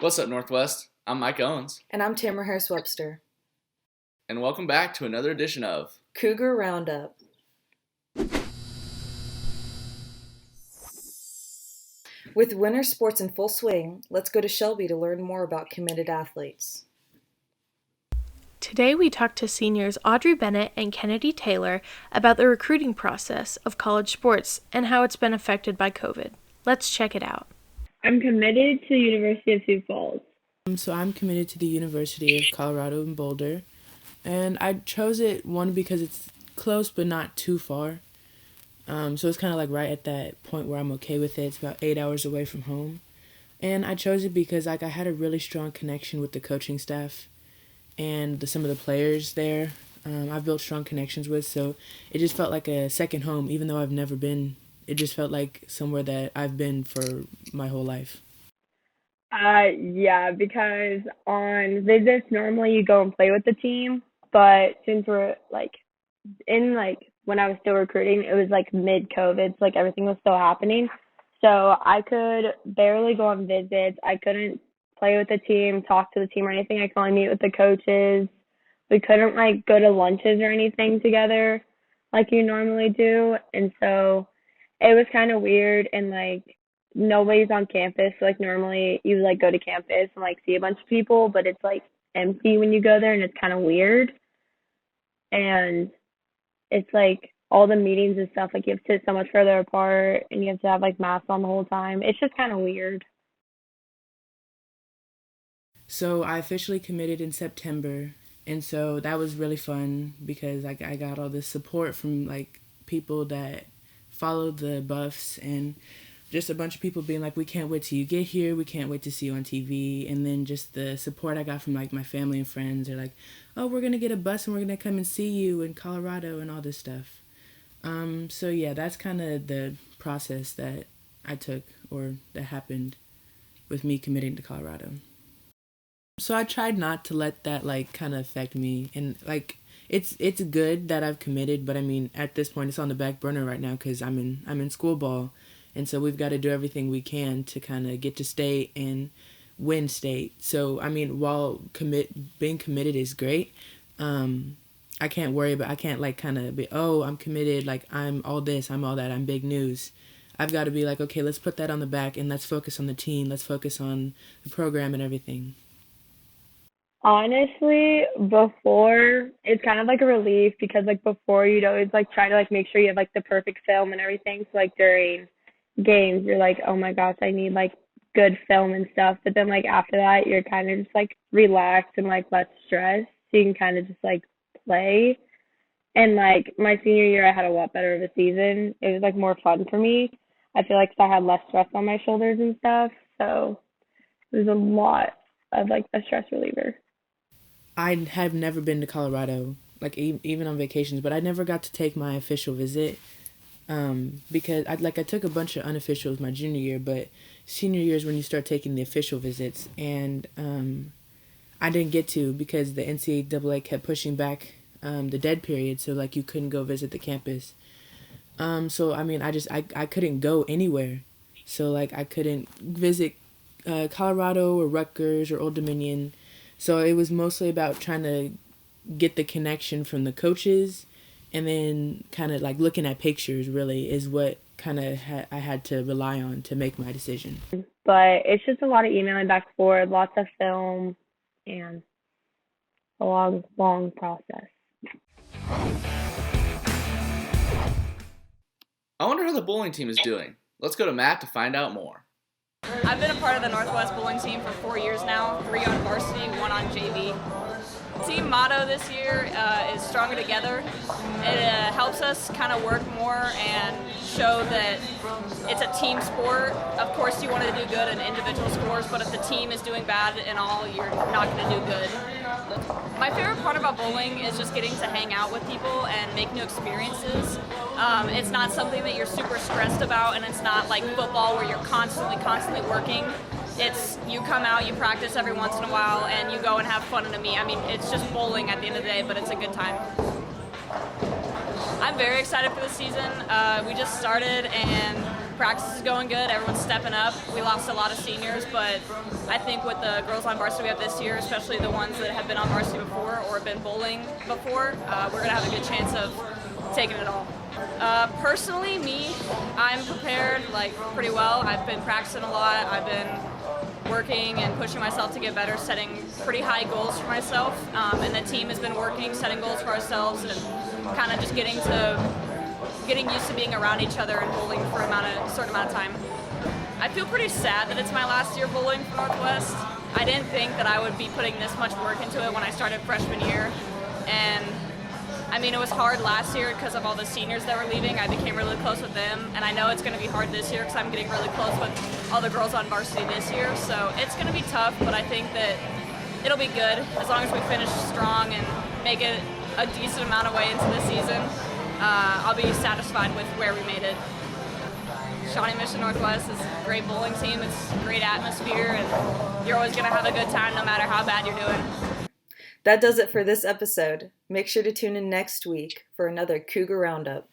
What's up, Northwest? I'm Mike Owens, And I'm Tamara Harris-Webster. and welcome back to another edition of Cougar Roundup. With winter sports in full swing, let's go to Shelby to learn more about committed athletes. Today we talked to seniors Audrey Bennett and Kennedy Taylor about the recruiting process of college sports and how it's been affected by COVID. Let's check it out. I'm committed to the University of Sioux Falls. So I'm committed to the University of Colorado in Boulder, and I chose it, one, because it's close but not too far. So it's kind of like right at that point where I'm okay with it. It's about 8 hours away from home. And I chose it because I had a really strong connection with the coaching staff and some of the players there. I've built strong connections with, so it just felt like a second home, even though I've never been. It just felt like somewhere that I've been for my whole life. Yeah, because on visits normally you go and play with the team, but since we're when I was still recruiting, it was mid-COVID, so everything was still happening. So I could barely go on visits. I couldn't play with the team, talk to the team or anything. I could only meet with the coaches. We couldn't go to lunches or anything together like you normally do, and so it was kind of weird, and nobody's on campus. So normally you go to campus and see a bunch of people, but it's empty when you go there, and it's kind of weird. And it's all the meetings and stuff, you have to sit so much further apart, and you have to have masks on the whole time. It's just kind of weird. So I officially committed in September, and so that was really fun because I got all this support from people that followed the Buffs, and just a bunch of people being we can't wait till you get here, we can't wait to see you on TV. And then just the support I got from my family and friends. They're oh, we're gonna get a bus and we're gonna come and see you in Colorado and all this stuff. So yeah, that's kind of the process that I took, or that happened with me committing to Colorado. So I tried not to let that kind of affect me, and it's good that I've committed, but I mean at this point it's on the back burner right now because I'm in school ball. And so we've got to do everything we can to kind of get to state and win state. So, I mean, while being committed is great, I can't worry about, I can't kind of be, oh, I'm committed, I'm all this, I'm all that, I'm big news. I've got to be okay, let's put that on the back and let's focus on the team, let's focus on the program and everything. Honestly, before, it's kind of a relief because before you'd always try to make sure you have the perfect film and everything. So during games you're oh my gosh, I need good film and stuff, but then after that you're kind of just relaxed and less stressed, so you can kind of just play. And my senior year I had a lot better of a season. It was more fun for me. I feel I had less stress on my shoulders and stuff, so it was a lot of a stress reliever. I have never been to Colorado, even on vacations, but I never got to take my official visit. Because I took a bunch of unofficials my junior year, but senior year is when you start taking the official visits, and I didn't get to because the NCAA kept pushing back the dead period, so you couldn't go visit the campus. So I mean I couldn't go anywhere, so I couldn't visit Colorado or Rutgers or Old Dominion, so it was mostly about trying to get the connection from the coaches. And then kind of looking at pictures really is what kind of I had to rely on to make my decision. But it's just a lot of emailing back and forth, lots of film, and a long, long process. I wonder how the bowling team is doing. Let's go to Matt to find out more. I've been a part of the Northwest bowling team for 4 years now, 3 on varsity, 1 on JV. Team motto this year is Stronger Together. It helps us kind of work more and show that it's a team sport. Of course you want to do good in individual scores, but if the team is doing bad in all, you're not going to do good. My favorite part about bowling is just getting to hang out with people and make new experiences. It's not something that you're super stressed about, and it's not like football where you're constantly working. It's you come out, you practice every once in a while, and you go and have fun in a meet. I mean, it's just bowling at the end of the day, but it's a good time. I'm very excited for the season. We just started, and practice is going good. Everyone's stepping up. We lost a lot of seniors, but I think with the girls on varsity we have this year, especially the ones that have been on varsity before or been bowling before, we're going to have a good chance of taking it all. Personally, I'm prepared pretty well. I've been practicing a lot. I've been working and pushing myself to get better, setting pretty high goals for myself. And the team has been working, setting goals for ourselves, and kind of just getting used to being around each other and bowling for a certain amount of time. I feel pretty sad that it's my last year bowling for Northwest. I didn't think that I would be putting this much work into it when I started freshman year. And I mean, it was hard last year because of all the seniors that were leaving. I became really close with them, and I know it's going to be hard this year because I'm getting really close with all the girls on varsity this year. So it's going to be tough, but I think that it'll be good as long as we finish strong and make it a decent amount of way into the season. I'll be satisfied with where we made it. Shawnee Mission Northwest is a great bowling team. It's a great atmosphere, and you're always going to have a good time no matter how bad you're doing. That does it for this episode. Make sure to tune in next week for another Cougar Roundup.